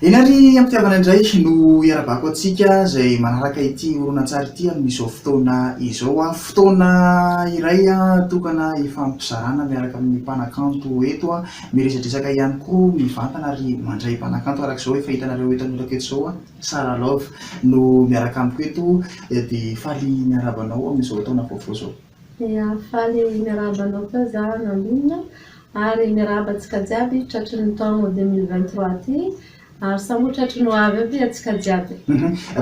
Enary amitiavana indray no iarabako atsika zay manaraka ity horonan-tsary ity amin'izao fotoana izao a fotoana iray a tokana ifampizarana miaraka amin'ny mpanakanto eto a miresadresaka ihany koa mivantana ary mandray mpanakanto arak'izao efa hitanareo etan'olaka eto zao a Sara Love no miaraka amiko eto dia faly miarabanao amin'izao taona vaovao zao. Ya faly miarabanao koa za nambinina ary miarabantsika jiaby tratry ny taona 2023 ty. Ary samotratry no avy aby atsika jiaby.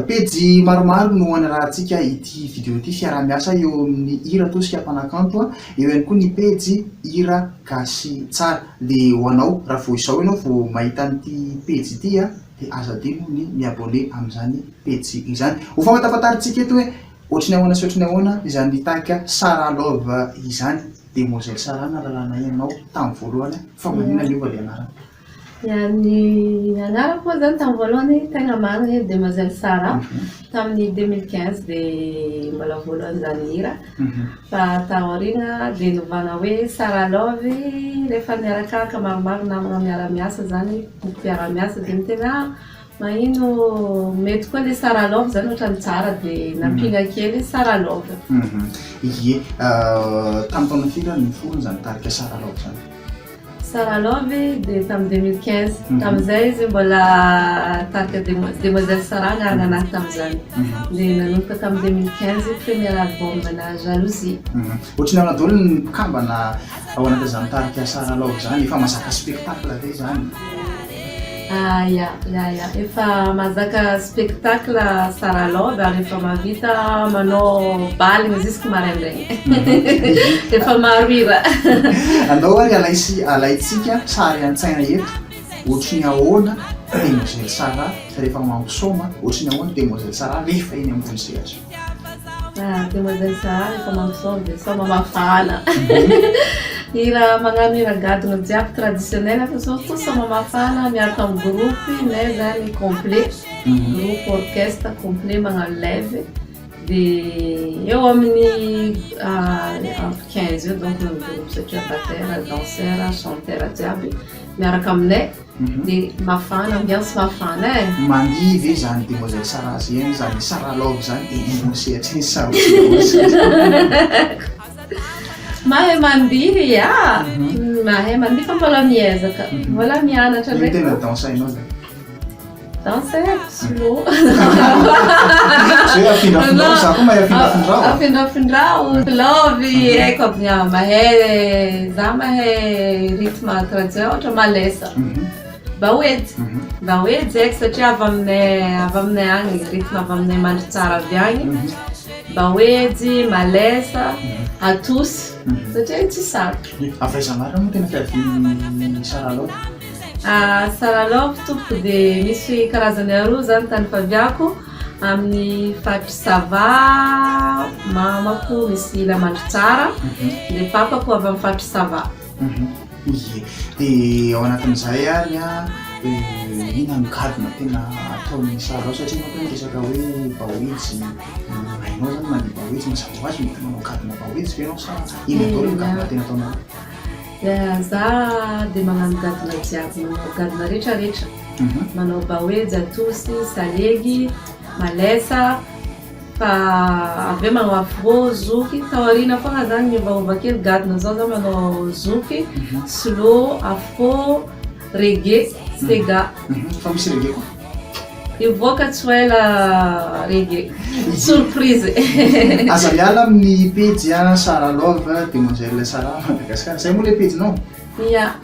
Pejy maromaro no anarahantsika ity vidéo ity fiara-miasa eo amin'ny hira tosika mpanakanto a eo ihany koa ny pejy hira gasy tsara dia ho anao raha vao izao ianao vao mahita an'ity pejy ity a dia aza adino ny miabone amin'izany pejy izany. Ho famatafataritsika eto hoe ohatriny ahoana sy ohatriny ahoana izany tahaka Sara Love izany demoiselle Sara nalalana ianao tamin'ny voalohany fa maninona niova ilay anarana? Ny anarako moa zany tamin'ny voalohany tegna marina hoe demoiselle Sara tamin'ny 2015 dia mbola voalohany zany hira fa taoriana dia novana hoe Sara Love rehefa niarakaraka maromaro namana miara-miasa zany mpiara-miasa dia miteny mahino mety koa ilay Sara Love zany ohatrany tsara dia nampinga kely Sara Love. Ie tamin'ny taona firy ny fony zany tarika Sara Love zany? Sara Love dia tamin'ny 2015 tamin'izay izy mbola tarika demoiselle Sara narananahy tamin'izany dia nanomboka tamin'ny 2015 premier album na Jalousie. Ohatriny ahoana daholo ny mpikambana ao anatin'izany tarika Sara Love zany efa mazaka spectacle ve zany? Ya efa mazaka spectacle Sara Love ary efa mavita manao baligna jusque maraindraigny efa maroira. Andao ary alaitsika sary an-tsaina eto ohatriny ahoana demoiselle Sara rehefa mampisoma ohatriny ahoana demoiselle Sara rehefa eny ambony sehatra? Demoiselle Sara rehefa mampisoma dia soma mafana. Hira magnano hira gadona jiaby traditionnel fa surtout soma mafana miaraka amin'ny groupe nay zany complet groupe orchestre complet magnano live dia eo amin'ny entre 15 eo donc le groupe satria batteur danseur chanteur jiaby miaraka aminay dia mafana ambiance mafana e. Mandihy ve zany demoiselle Sara zany zany Sara Love zany eny sehatra eny sa mahay mandihy ya mahay mandihy fa mbola miezaka mbola mianatra ndraiky. Tena danse hainao zany? Danse slow afindrafindrao za koa mahay afindrafindrao Love haiko aby mahay za mahay rythme traditionnel ohatra malesa bahoedy haiko satria avy aminay agny rythme avy aminay mandry tsara avy agny bahoedy malesa atosy satria tsy sarotra. Avaiza marina moa tena fiavian'ny Sara Love? Sara Love tompoko dia misy karazany aroa zany tany faviako amin'ny Fatou Sava mamako misy Ilamandry tsara dia papako avy amin'ny Fatou Sava. Ie dia ao anatin'izay ary a ina mikadina tena ataon'ny Sara Love satria manko resaka hoe bahoidy hainao zany mandeha bahoidy mazava ho azy mety manao kadina bahoidy ve ianao sa ina daholo ny kadina tena ataonao? Za dia magnano gadina jiaby manao gadina rehetrarehetra manao bahoidy atosy salegy malesa fa avy eo manao afro zoky taoriana foagna zany miovaova kely gadina zao za manao zoky slow afro reggae sega. Fa misy reggae koa? Ivoaka tsy ho ela reggae surprise. Aza miala amin'ny pejy Sara Love demoiselle Sara Madagasikara zay moa le pejinao? Ia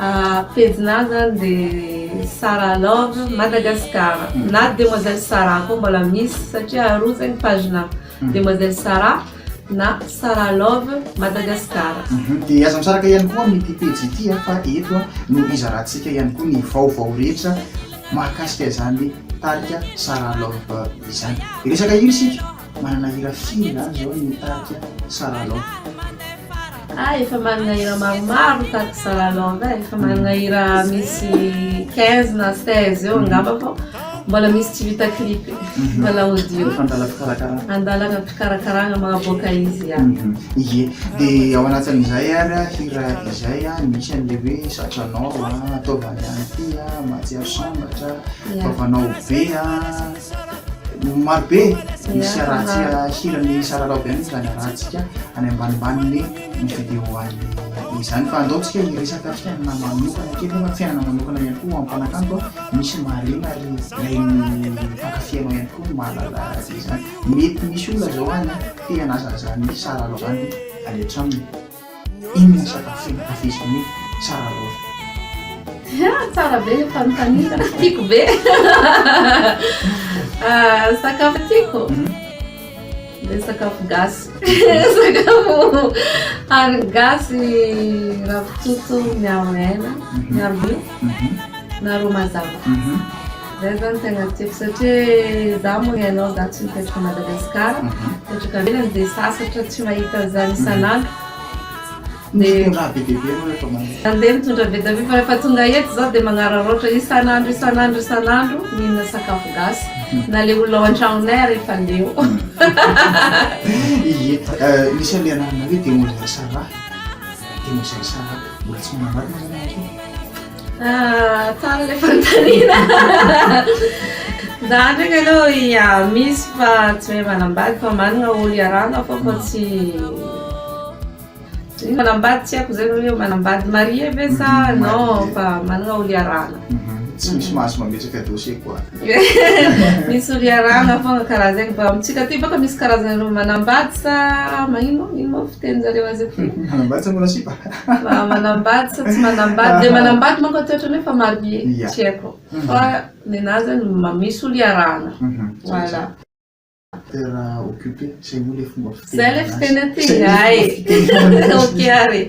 pejina zany dia Sara Love Madagasikara na demoiselle Sara koa mbola misy satria aroa zany pagina demoiselle Sara na Sara Love Madagasikara. Dia aza misaraka ihany koa amin'ity pejy ity fa eto no izarantsika ihany koa ny vaovao rehetra mahakasika izany tarika Sara Love izany. Resaka hira isika manana hira firy zany zao ny tarika Sara Love? Efa manana hira maromaro tarika Sara Love efa manana hira misy 15 na 16 eo angamba fô mbola misy tsy vita clip mbola audio Fandala fikarakarana. andalana fikarakarana magnaboaka izy ihany. Ie, dia ao anatin'izay ary hira izay misy an'le hoe satranao ataovana ihany ity matsiaro sambatra ataovanao be maro be misy raha tsy hirany saralao be mihitsy zany rahantsika any ambanimbany ny vidéo any izany fa andaontsika hiresaka fiainana manokana kely fa fiainana manokana ihany koa ampanakanto misy marina ary ilay fankafianao ihany koa mahalala izany mety misy olona zao any fianasa zany saralao zany any an-tranony inona sakafo afisiny saralao Tsara be fanontaniana tiako be sakafo tiako le sakafo gasy sakafo ary gasy ravitoto miaro hena miaro bio na ro mazava zay zany tegna tiako satria za moa hainao za tsy mipetraka Madagasikara mipetraka avelany dia sasatra tsy mahita zany isan'andro raha be bebe andeha mitondra be dabe fa rehefa tonga eto zao dia magnararoatra isan'andro mihinana sakafo gasy na le olona ao an-tragnonay rehefa leo misy an'le anarana hoe demoiselle Sarah mbola tsy manambady zany tsara le fanontaniana za ndraiky aloha misy fa tsy hoe manambady fa manana olo iarahana fa tsy manambady tsy haiko zay hoe manambady marie ve sa non fa manana olo iarahana tsy misy maso mametraka dossier koa misy olo iarahana fogna karaha zegny fa amitsika ty baka misy karazana olo manambady sa magnino fiteny zareo azy manambady sa mbola sipa manambady sa tsy manambady le manambady manko toetrany hoe fa marie tsy haiko fa nenazy zany misy olo iarahana voilà terra occupé c'est vous les fomba zay le fiteny aty ay ok ary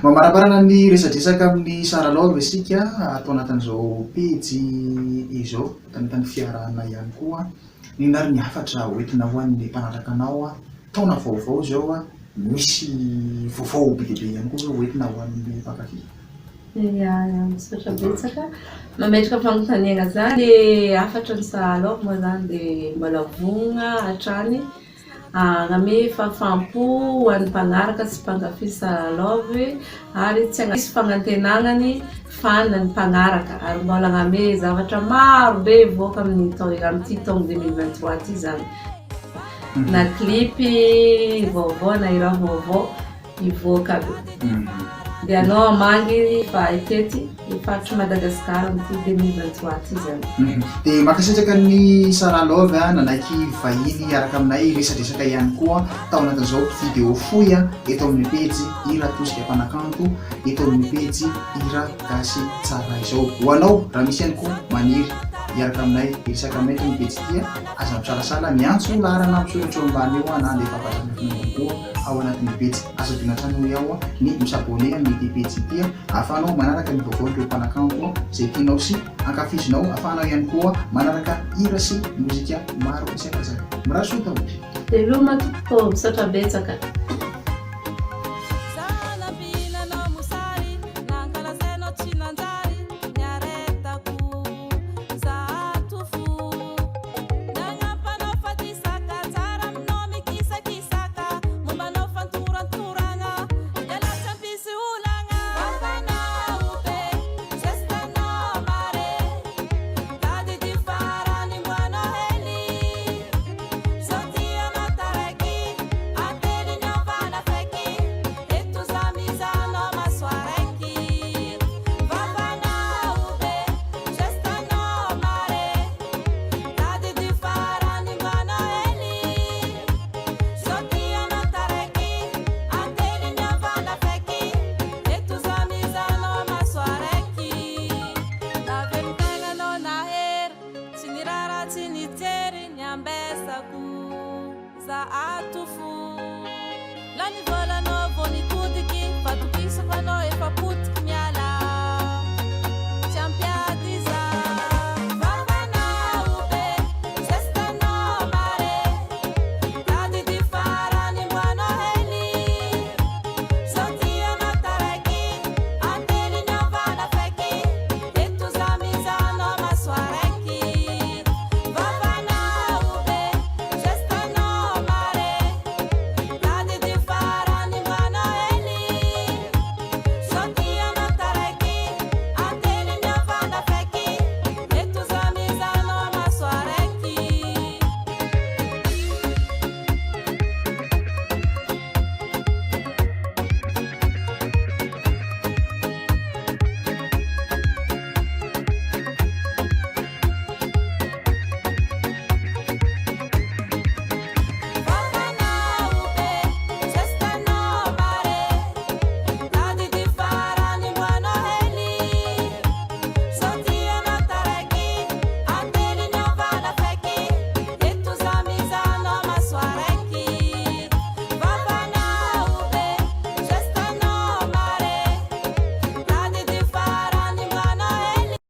mamarabarana ny resadresaka amin'ny saralao resika atao anatin'izao pejy izao tanitany fiarahana ihany koa ninary ny hafatra hoentina ho an'ny mpanaraka anao taona vaovao zao misy vaovao be dia be ihany koa hoentina ho an'ny mpankafy misaotra betsaka mametraka fanontaniana zany afatra ny saralao moa zany dia mbola vonona hatrany name fafampo ho an'ny mpanaraka sy mpankafy saralaovy ary tsy misy fagnantenanany fanina ny mpanaraka ary mbola name zavatra maro be voaka amin'ity taona 2023 ty zany na clipy vaovao na hira vaovao ivoaka aby dia anao amangy fa etety ifaritry Madagasikara amin'ity 2023 ty zany dia makasitraka ny saralove nanaiky vahiny araka aminay resadresaka ihany koa tao anatin'izao vidéo foy eto amin'ny pejy hira tosika mpanakanto eto amin'ny pejy hira gasy tsara izao ho anao raha misy ihany koa maniry iaraka aminay iresaka aminay tony pejy tia aza misalasala miantso larana misoratra eo ambany eo na andefa fatrakoa ao anatin'ny pejy azo dinantrano ao ny misabone amin'ny pejy tia ahafahanao manaraka ny vaovao ireo mpanakanto zay tianao sy ankafizinao ahafahanao ihany koa manaraka hira sy mozika maro isan-karazany mirary soa taoly dia io matompoko misaotra betsaka